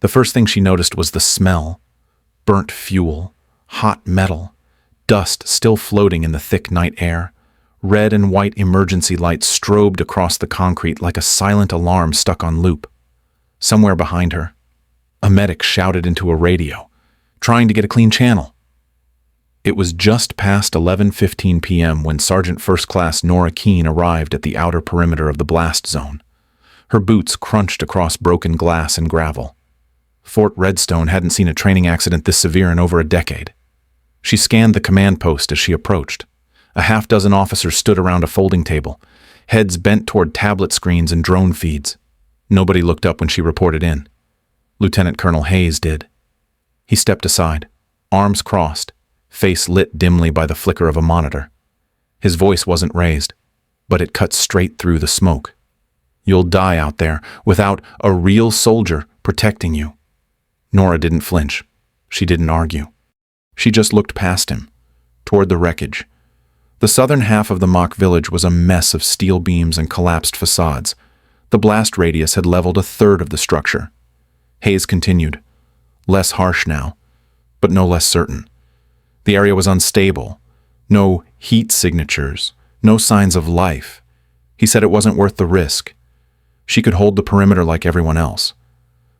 The first thing she noticed was the smell. Burnt fuel, hot metal, dust still floating in the thick night air. Red and white emergency lights strobed across the concrete like a silent alarm stuck on loop. Somewhere behind her, a medic shouted into a radio, trying to get a clean channel. It was just past 11:15 p.m. when Sergeant First Class Nora Keene arrived at the outer perimeter of the blast zone. Her boots crunched across broken glass and gravel. Fort Redstone hadn't seen a training accident this severe in over a decade. She scanned the command post as she approached. A half-dozen officers stood around a folding table, heads bent toward tablet screens and drone feeds. Nobody looked up when she reported in. Lieutenant Colonel Hayes did. He stepped aside, arms crossed, face lit dimly by the flicker of a monitor. His voice wasn't raised, but it cut straight through the smoke. You'll die out there without a real soldier protecting you. Nora didn't flinch. She didn't argue. She just looked past him, toward the wreckage. The southern half of the mock village was a mess of steel beams and collapsed facades. The blast radius had leveled a third of the structure. Hayes continued, less harsh now, but no less certain. The area was unstable. No heat signatures, no signs of life. He said it wasn't worth the risk. She could hold the perimeter like everyone else.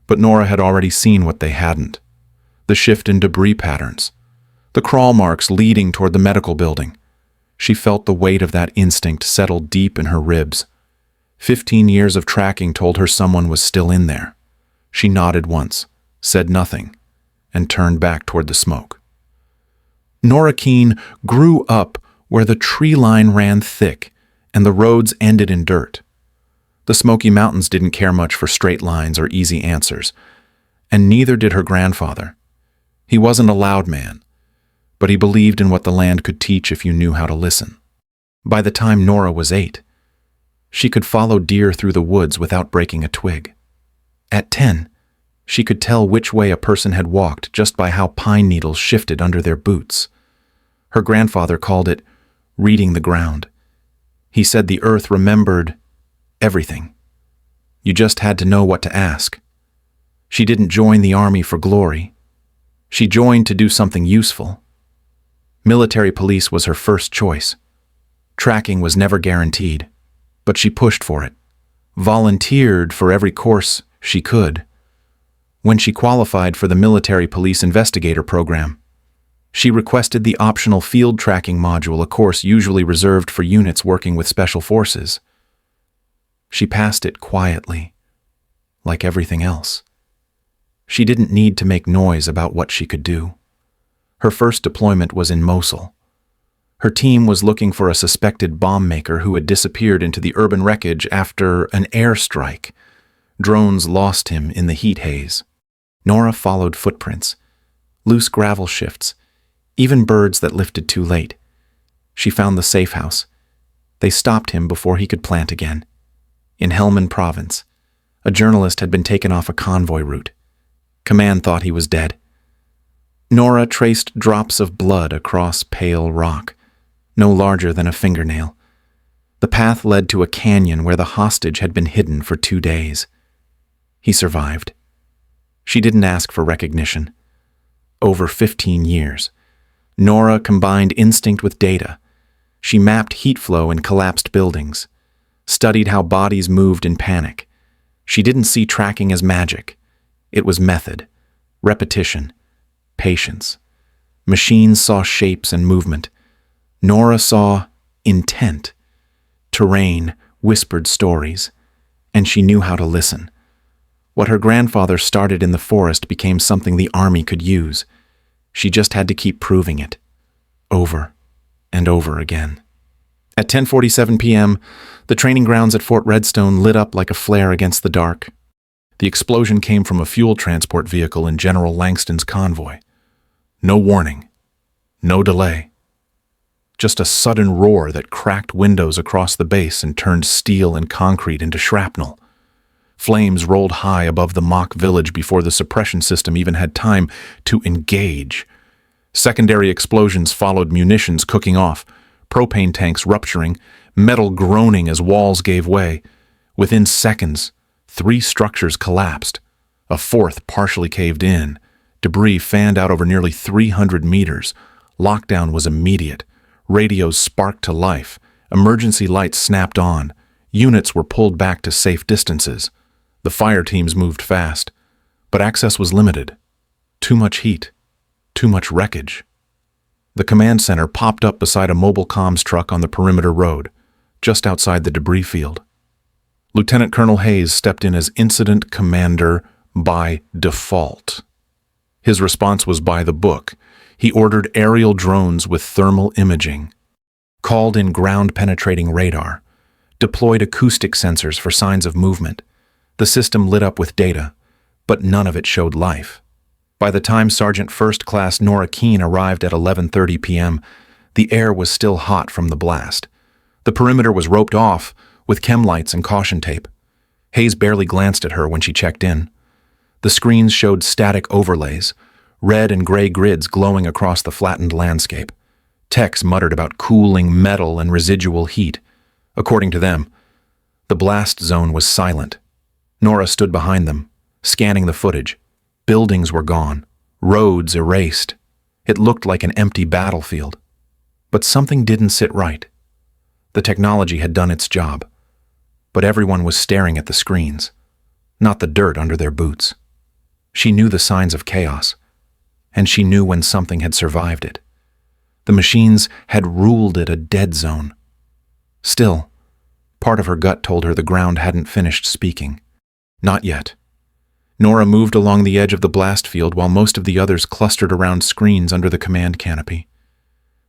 But Nora had already seen what they hadn't. The shift in debris patterns. The crawl marks leading toward the medical building. She felt the weight of that instinct settle deep in her ribs. 15 years of tracking told her someone was still in there. She nodded once, said nothing, and turned back toward the smoke. Nora Keene grew up where the tree line ran thick and the roads ended in dirt. The Smoky Mountains didn't care much for straight lines or easy answers, and neither did her grandfather. He wasn't a loud man, but he believed in what the land could teach if you knew how to listen. By the time Nora was 8, she could follow deer through the woods without breaking a twig. At 10, she could tell which way a person had walked just by how pine needles shifted under their boots. Her grandfather called it reading the ground. He said the earth remembered everything. You just had to know what to ask. She didn't join the army for glory. She joined to do something useful. Military police was her first choice. Tracking was never guaranteed, but she pushed for it, volunteered for every course she could. When she qualified for the military police investigator program, she requested the optional field tracking module, a course usually reserved for units working with special forces. She passed it quietly, like everything else. She didn't need to make noise about what she could do. Her first deployment was in Mosul. Her team was looking for a suspected bomb maker who had disappeared into the urban wreckage after an airstrike. Drones lost him in the heat haze. Nora followed footprints, loose gravel shifts, even birds that lifted too late. She found the safe house. They stopped him before he could plant again. In Helmand Province, a journalist had been taken off a convoy route. Command thought he was dead. Nora traced drops of blood across pale rock, no larger than a fingernail. The path led to a canyon where the hostage had been hidden for 2 days. He survived. She didn't ask for recognition. Over 15 years, Nora combined instinct with data. She mapped heat flow in collapsed buildings, studied how bodies moved in panic. She didn't see tracking as magic. It was method, repetition, patience. Machines saw shapes and movement. Nora saw intent. Terrain whispered stories, and she knew how to listen. What her grandfather started in the forest became something the army could use. She just had to keep proving it, over and over again. At 10:47 p.m., the training grounds at Fort Redstone lit up like a flare against the dark. The explosion came from a fuel transport vehicle in General Langston's convoy. No warning, no delay. Just a sudden roar that cracked windows across the base and turned steel and concrete into shrapnel. Flames rolled high above the mock village before the suppression system even had time to engage. Secondary explosions followed, munitions cooking off, propane tanks rupturing, metal groaning as walls gave way. Within seconds, 3 structures collapsed. A fourth partially caved in. Debris fanned out over nearly 300 meters. Lockdown was immediate. Radios sparked to life. Emergency lights snapped on. Units were pulled back to safe distances. The fire teams moved fast. But access was limited. Too much heat. Too much wreckage. The command center popped up beside a mobile comms truck on the perimeter road, just outside the debris field. Lieutenant Colonel Hayes stepped in as incident commander by default. His response was by the book. He ordered aerial drones with thermal imaging, called in ground-penetrating radar, deployed acoustic sensors for signs of movement. The system lit up with data, but none of it showed life. By the time Sergeant First Class Nora Keene arrived at 11:30 p.m., the air was still hot from the blast. The perimeter was roped off with chem lights and caution tape. Hayes barely glanced at her when she checked in. The screens showed static overlays, red and gray grids glowing across the flattened landscape. Techs muttered about cooling metal and residual heat. According to them, the blast zone was silent. Nora stood behind them, scanning the footage. Buildings were gone, roads erased. It looked like an empty battlefield. But something didn't sit right. The technology had done its job, but everyone was staring at the screens, not the dirt under their boots. She knew the signs of chaos, and she knew when something had survived it. The machines had ruled it a dead zone. Still, part of her gut told her the ground hadn't finished speaking. Not yet. Nora moved along the edge of the blast field while most of the others clustered around screens under the command canopy.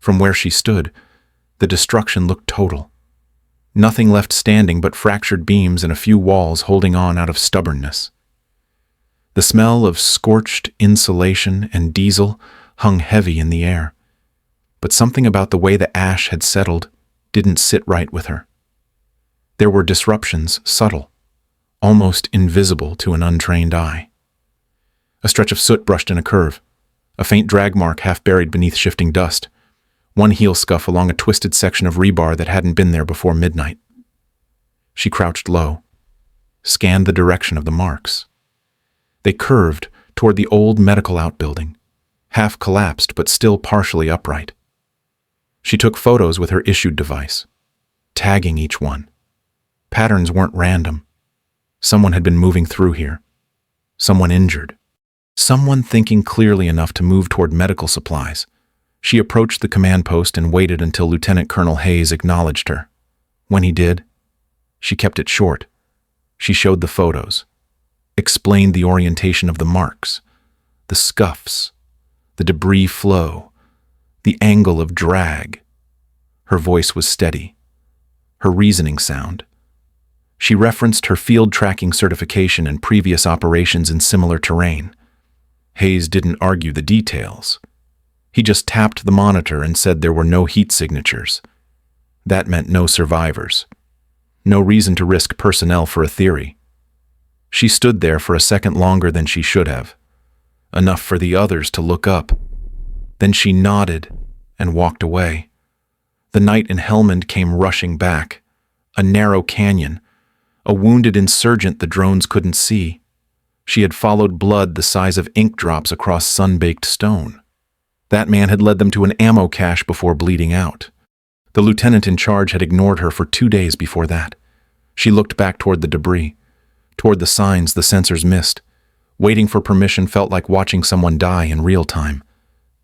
From where she stood, the destruction looked total. Nothing left standing but fractured beams and a few walls holding on out of stubbornness. The smell of scorched insulation and diesel hung heavy in the air, but something about the way the ash had settled didn't sit right with her. There were disruptions, subtle, almost invisible to an untrained eye. A stretch of soot brushed in a curve, a faint drag mark half buried beneath shifting dust, one heel scuff along a twisted section of rebar that hadn't been there before midnight. She crouched low, scanned the direction of the marks. They curved toward the old medical outbuilding, half collapsed but still partially upright. She took photos with her issued device, tagging each one. Patterns weren't random. Someone had been moving through here. Someone injured. Someone thinking clearly enough to move toward medical supplies. She approached the command post and waited until Lieutenant Colonel Hayes acknowledged her. When he did, she kept it short. She showed the photos, explained the orientation of the marks, the scuffs, the debris flow, the angle of drag. Her voice was steady, her reasoning sound. She referenced her field tracking certification and previous operations in similar terrain. Hayes didn't argue the details. He just tapped the monitor and said there were no heat signatures. That meant no survivors. No reason to risk personnel for a theory. She stood there for a second longer than she should have. Enough for the others to look up. Then she nodded and walked away. The night in Helmand came rushing back. A narrow canyon. A wounded insurgent the drones couldn't see. She had followed blood the size of ink drops across sun-baked stone. That man had led them to an ammo cache before bleeding out. The lieutenant in charge had ignored her for 2 days before that. She looked back toward the debris, toward the signs the sensors missed. Waiting for permission felt like watching someone die in real time.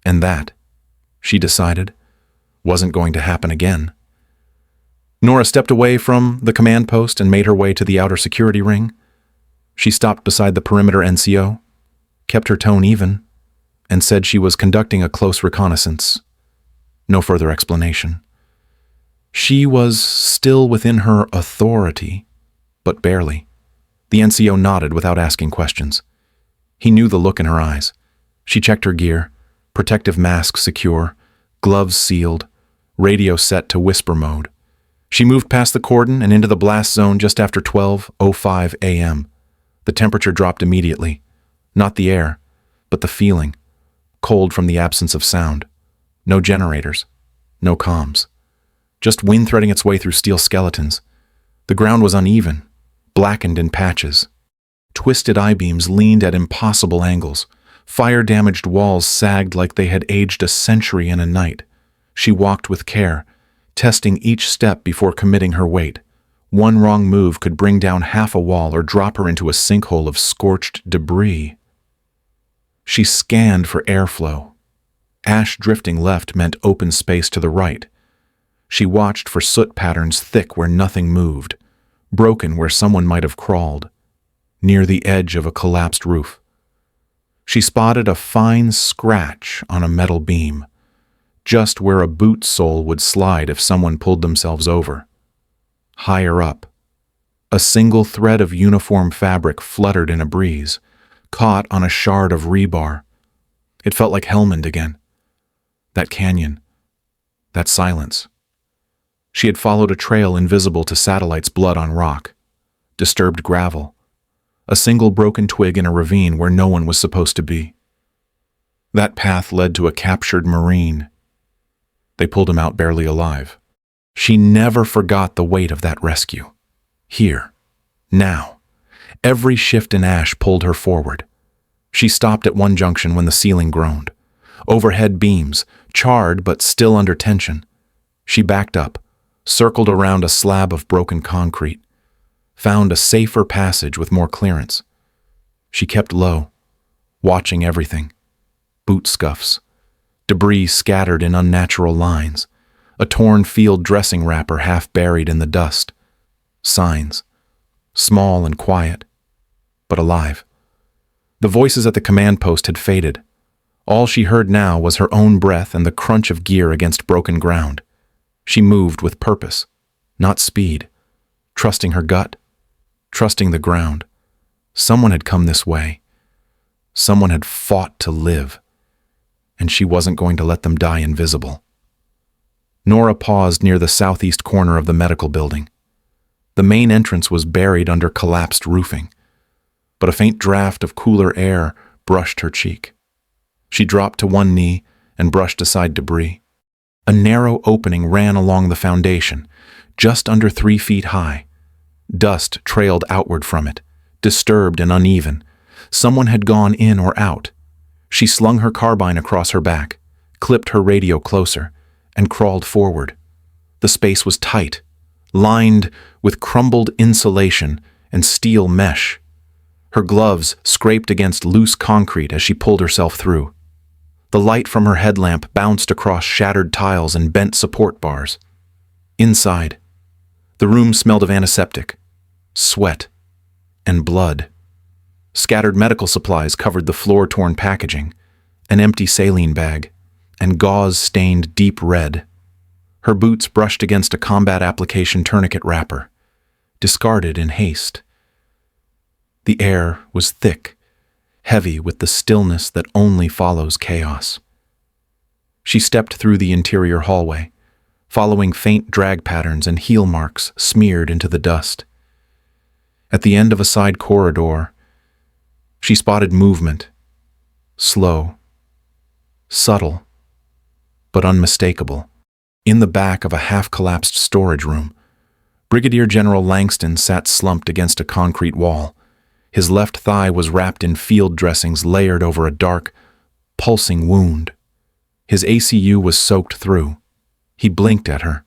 And that, she decided, wasn't going to happen again. Nora stepped away from the command post and made her way to the outer security ring. She stopped beside the perimeter NCO, kept her tone even, and said she was conducting a close reconnaissance. No further explanation. She was still within her authority, but barely. The NCO nodded without asking questions. He knew the look in her eyes. She checked her gear, protective mask secure, gloves sealed, radio set to whisper mode. She moved past the cordon and into the blast zone just after 12:05 a.m. The temperature dropped immediately. Not the air, but the feeling. Cold from the absence of sound. No generators. No comms. Just wind threading its way through steel skeletons. The ground was uneven, blackened in patches. Twisted I-beams leaned at impossible angles. Fire-damaged walls sagged like they had aged a century in a night. She walked with care, testing each step before committing her weight. One wrong move could bring down half a wall or drop her into a sinkhole of scorched debris. She scanned for airflow. Ash drifting left meant open space to the right. She watched for soot patterns thick where nothing moved, broken where someone might have crawled, near the edge of a collapsed roof. She spotted a fine scratch on a metal beam, just where a boot sole would slide if someone pulled themselves over. Higher up, a single thread of uniform fabric fluttered in a breeze, caught on a shard of rebar. It felt like Helmand again. That canyon. That silence. She had followed a trail invisible to satellites' blood on rock. Disturbed gravel. A single broken twig in a ravine where no one was supposed to be. That path led to a captured Marine. They pulled him out barely alive. She never forgot the weight of that rescue. Here. Now. Every shift in ash pulled her forward. She stopped at one junction when the ceiling groaned. Overhead beams, charred but still under tension. She backed up, circled around a slab of broken concrete, found a safer passage with more clearance. She kept low, watching everything. Boot scuffs, debris scattered in unnatural lines, a torn field dressing wrapper half buried in the dust. Signs, small and quiet, but alive. The voices at the command post had faded. All she heard now was her own breath and the crunch of gear against broken ground. She moved with purpose, not speed, trusting her gut, trusting the ground. Someone had come this way. Someone had fought to live, and she wasn't going to let them die invisible. Nora paused near the southeast corner of the medical building. The main entrance was buried under collapsed roofing, but a faint draft of cooler air brushed her cheek. She dropped to one knee and brushed aside debris. A narrow opening ran along the foundation, just under 3 feet high. Dust trailed outward from it, disturbed and uneven. Someone had gone in or out. She slung her carbine across her back, clipped her radio closer, and crawled forward. The space was tight, lined with crumbled insulation and steel mesh. Her gloves scraped against loose concrete as she pulled herself through. The light from her headlamp bounced across shattered tiles and bent support bars. Inside, the room smelled of antiseptic, sweat, and blood. Scattered medical supplies covered the floor-torn packaging, an empty saline bag, and gauze stained deep red. Her boots brushed against a combat application tourniquet wrapper, discarded in haste. The air was thick, heavy with the stillness that only follows chaos. She stepped through the interior hallway, following faint drag patterns and heel marks smeared into the dust. At the end of a side corridor, she spotted movement, slow, subtle, but unmistakable. In the back of a half-collapsed storage room, Brigadier General Langston sat slumped against a concrete wall. His left thigh was wrapped in field dressings layered over a dark, pulsing wound. His ACU was soaked through. He blinked at her,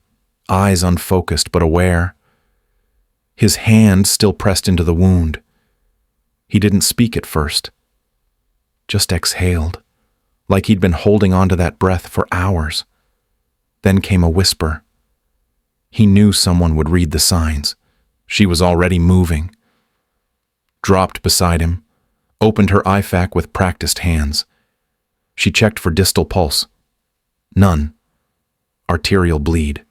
eyes unfocused but aware. His hand still pressed into the wound. He didn't speak at first, just exhaled, like he'd been holding on to that breath for hours. Then came a whisper. He knew someone would read the signs. She was already moving. Dropped beside him, opened her IFAK with practiced hands. She checked for distal pulse. None. Arterial bleed.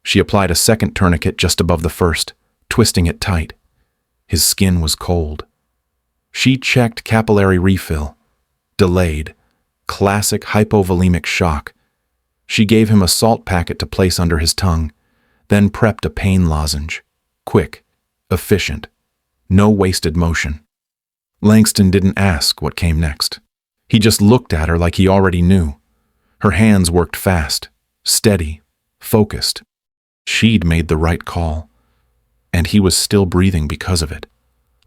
She applied a second tourniquet just above the first, twisting it tight. His skin was cold. She checked capillary refill. Delayed. Classic hypovolemic shock. She gave him a salt packet to place under his tongue, then prepped a pain lozenge. Quick, efficient, no wasted motion. Langston didn't ask what came next. He just looked at her like he already knew. Her hands worked fast, steady, focused. She'd made the right call, and he was still breathing because of it.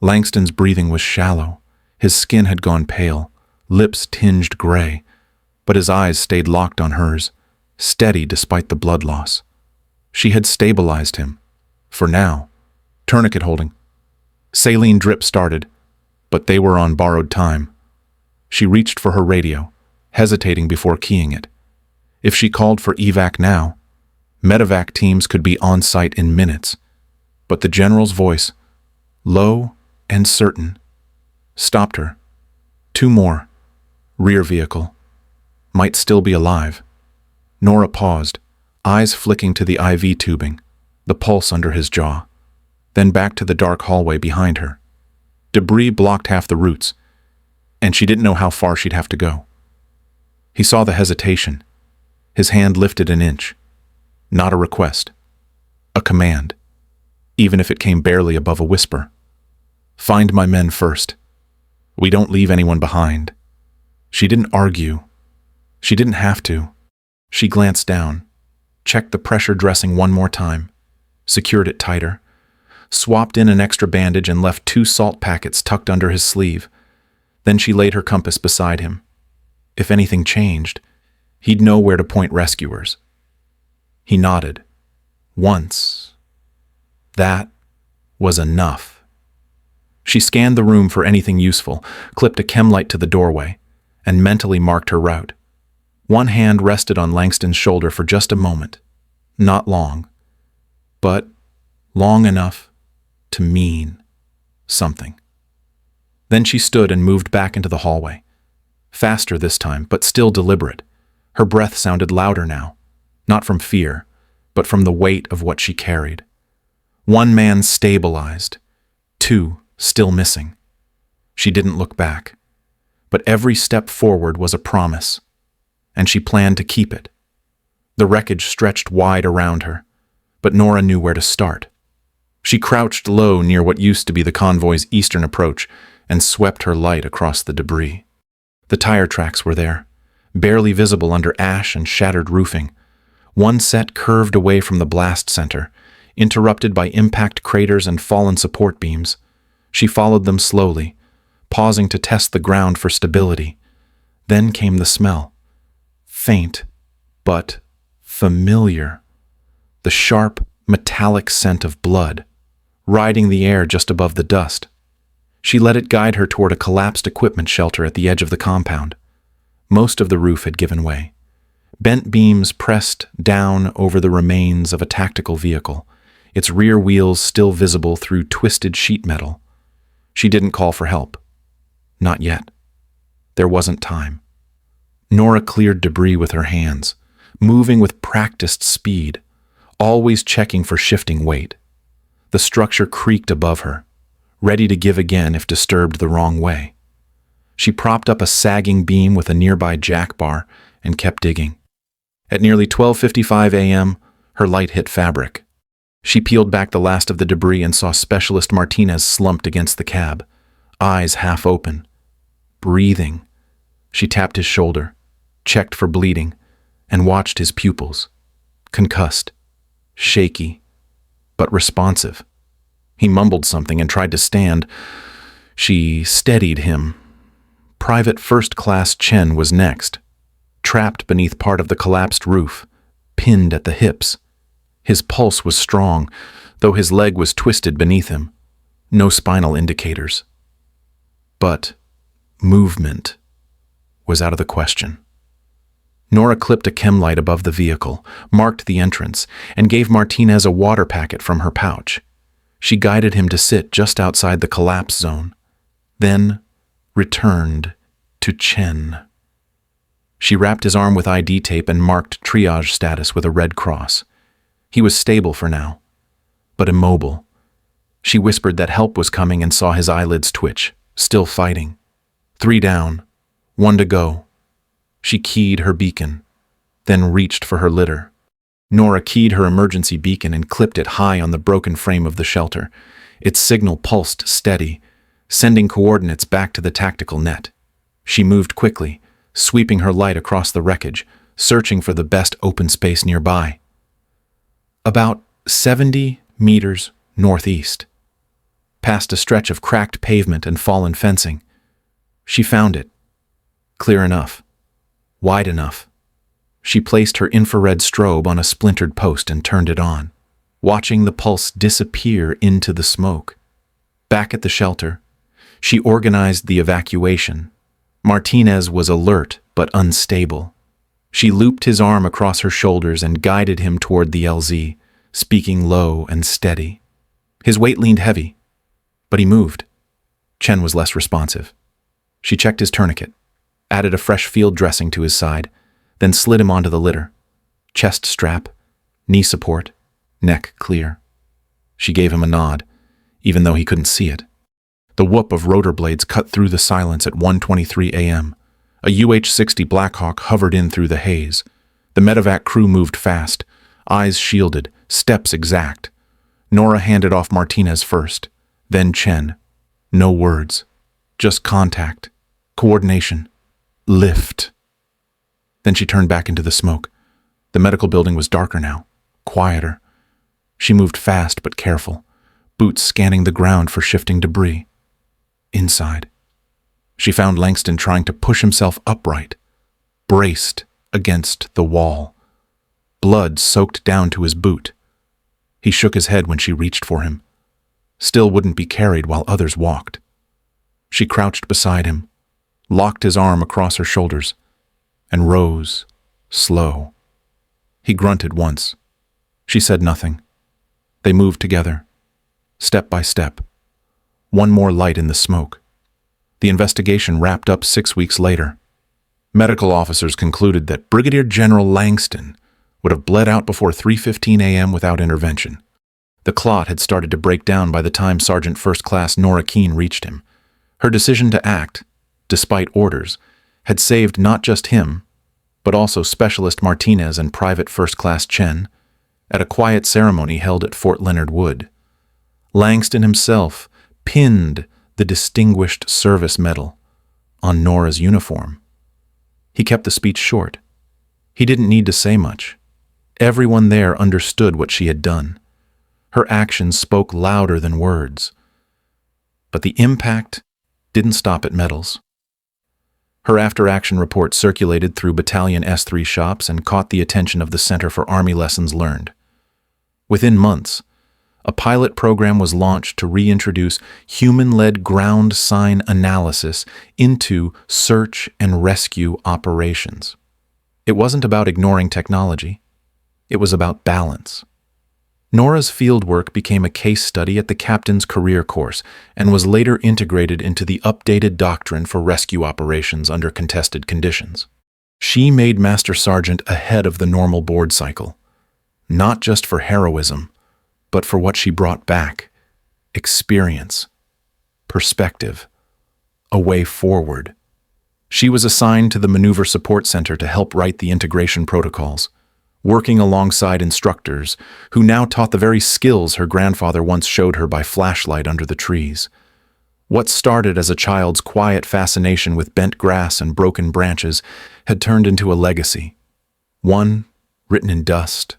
Langston's breathing was shallow. His skin had gone pale, lips tinged gray, but his eyes stayed locked on hers, steady despite the blood loss. She had stabilized him. For now. Tourniquet holding. Saline drip started, but they were on borrowed time. She reached for her radio, hesitating before keying it. If she called for evac now, medevac teams could be on site in minutes. But the general's voice, low and certain, stopped her. 2 more. Rear vehicle. Might still be alive. Nora paused, eyes flicking to the IV tubing, the pulse under his jaw, then back to the dark hallway behind her. Debris blocked half the routes, and she didn't know how far she'd have to go. He saw the hesitation. His hand lifted an inch. Not a request. A command, even if it came barely above a whisper. Find my men first. We don't leave anyone behind. She didn't argue. She didn't have to. She glanced down, checked the pressure dressing one more time, secured it tighter, swapped in an extra bandage and left 2 salt packets tucked under his sleeve. Then she laid her compass beside him. If anything changed, he'd know where to point rescuers. He nodded. Once. That was enough. She scanned the room for anything useful, clipped a chem light to the doorway, and mentally marked her route. One hand rested on Langston's shoulder for just a moment. Not long, but long enough to mean something. Then she stood and moved back into the hallway. Faster this time, but still deliberate. Her breath sounded louder now, not from fear, but from the weight of what she carried. 1 man stabilized, 2 still missing. She didn't look back, but every step forward was a promise, and she planned to keep it. The wreckage stretched wide around her, but Nora knew where to start. She crouched low near what used to be the convoy's eastern approach and swept her light across the debris. The tire tracks were there, barely visible under ash and shattered roofing. One set curved away from the blast center, interrupted by impact craters and fallen support beams. She followed them slowly, pausing to test the ground for stability. Then came the smell. Faint, but familiar. The sharp, metallic scent of blood, riding the air just above the dust. She let it guide her toward a collapsed equipment shelter at the edge of the compound. Most of the roof had given way. Bent beams pressed down over the remains of a tactical vehicle, its rear wheels still visible through twisted sheet metal. She didn't call for help. Not yet. There wasn't time. Nora cleared debris with her hands, moving with practiced speed, always checking for shifting weight. The structure creaked above her, ready to give again if disturbed the wrong way. She propped up a sagging beam with a nearby jack bar and kept digging. At nearly 12:55 a.m., her light hit fabric. She peeled back the last of the debris and saw Specialist Martinez slumped against the cab, eyes half open, breathing. She tapped his shoulder, checked for bleeding, and watched his pupils. Concussed, shaky, but responsive. He mumbled something and tried to stand. She steadied him. Private First Class Chen was next, trapped beneath part of the collapsed roof, pinned at the hips. His pulse was strong, though his leg was twisted beneath him. No spinal indicators. But movement was out of the question. Nora clipped a chem light above the vehicle, marked the entrance, and gave Martinez a water packet from her pouch. She guided him to sit just outside the collapse zone, then returned to Chen. She wrapped his arm with ID tape and marked triage status with a red cross. He was stable for now, but immobile. She whispered that help was coming and saw his eyelids twitch, still fighting. 3 down, 1 to go. She keyed her beacon, then reached for her litter. Nora keyed her emergency beacon and clipped it high on the broken frame of the shelter. Its signal pulsed steady, sending coordinates back to the tactical net. She moved quickly, sweeping her light across the wreckage, searching for the best open space nearby. About 70 meters northeast. past a stretch of cracked pavement and fallen fencing. She found it. Clear enough. Wide enough. She placed her infrared strobe on a splintered post and turned it on, watching the pulse disappear into the smoke. Back at the shelter, she organized the evacuation. Martinez was alert but unstable. She looped his arm across her shoulders and guided him toward the LZ, speaking low and steady. His weight leaned heavy, but he moved. Chen was less responsive. She checked his tourniquet, added a fresh field dressing to his side, then slid him onto the litter. Chest strap, knee support, neck clear. She gave him a nod, even though he couldn't see it. The whoop of rotor blades cut through the silence at 1:23 a.m. A UH-60 Blackhawk hovered in through the haze. The medevac crew moved fast, eyes shielded, steps exact. Nora handed off Martinez first, then Chen. No words, just contact, coordination, lift. Then she turned back into the smoke. The medical building was darker now, quieter. She moved fast but careful, boots scanning the ground for shifting debris. Inside, she found Langston trying to push himself upright, braced against the wall. Blood soaked down to his boot. He shook his head when she reached for him. Still wouldn't be carried while others walked. She crouched beside him, locked his arm across her shoulders, and rose, slow. He grunted once. She said nothing. They moved together, step by step. One more light in the smoke. The investigation wrapped up 6 weeks later. Medical officers concluded that Brigadier General Langston would have bled out before 3:15 a.m. without intervention. The clot had started to break down by the time Sergeant First Class Nora Keene reached him. Her decision to act, despite orders, had saved not just him, but also Specialist Martinez and Private First Class Chen, at a quiet ceremony held at Fort Leonard Wood. Langston himself pinned the Distinguished Service Medal on Nora's uniform. He kept the speech short. He didn't need to say much. Everyone there understood what she had done. Her actions spoke louder than words. But the impact didn't stop at medals. Her after-action report circulated through Battalion S3 shops and caught the attention of the Center for Army Lessons Learned. Within months, a pilot program was launched to reintroduce human-led ground sign analysis into search and rescue operations. It wasn't about ignoring technology. It was about balance. Nora's fieldwork became a case study at the captain's career course and was later integrated into the updated doctrine for rescue operations under contested conditions. She made Master Sergeant ahead of the normal board cycle, not just for heroism, but for what she brought back: experience, perspective, a way forward. She was assigned to the Maneuver Support Center to help write the integration protocols, working alongside instructors who now taught the very skills her grandfather once showed her by flashlight under the trees. What started as a child's quiet fascination with bent grass and broken branches had turned into a legacy, one written in dust,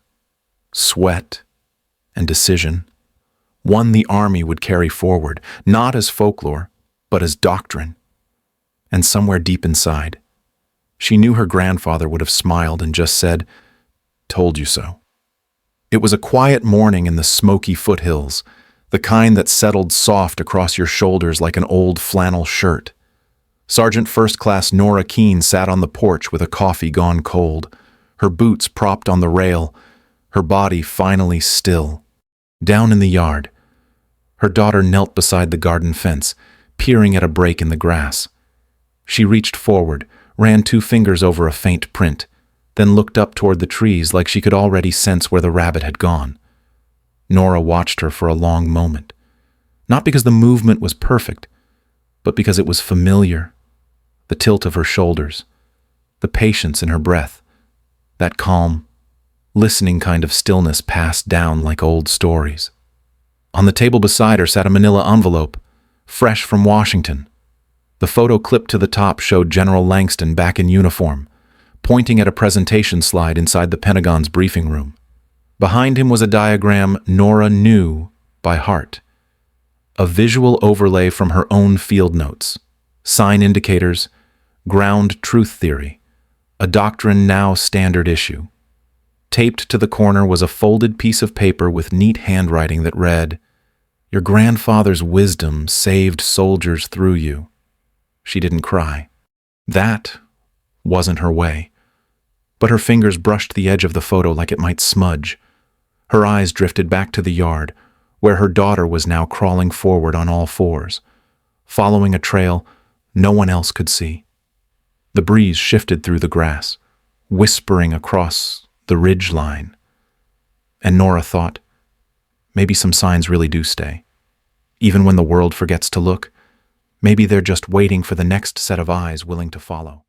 sweat, and decision, one the Army would carry forward, not as folklore, but as doctrine. And somewhere deep inside, she knew her grandfather would have smiled and just said, "Told you so." It was a quiet morning in the smoky foothills, the kind that settled soft across your shoulders like an old flannel shirt. Sergeant First Class Nora Keene sat on the porch with a coffee gone cold, her boots propped on the rail, her body finally still. Down in the yard, her daughter knelt beside the garden fence, peering at a break in the grass. She reached forward, ran 2 fingers over a faint print, then looked up toward the trees like she could already sense where the rabbit had gone. Nora watched her for a long moment, not because the movement was perfect, but because it was familiar. The tilt of her shoulders, the patience in her breath, that calm, listening kind of stillness passed down like old stories. On the table beside her sat a manila envelope, fresh from Washington. The photo clipped to the top showed General Langston back in uniform, pointing at a presentation slide inside the Pentagon's briefing room. Behind him was a diagram Nora knew by heart. A visual overlay from her own field notes. Sign indicators, ground truth theory, a doctrine now standard issue. Taped to the corner was a folded piece of paper with neat handwriting that read, "Your grandfather's wisdom saved soldiers through you." She didn't cry. That wasn't her way. But her fingers brushed the edge of the photo like it might smudge. Her eyes drifted back to the yard, where her daughter was now crawling forward on all fours, following a trail no one else could see. The breeze shifted through the grass, whispering across the ridge line. And Nora thought, maybe some signs really do stay. Even when the world forgets to look, maybe they're just waiting for the next set of eyes willing to follow.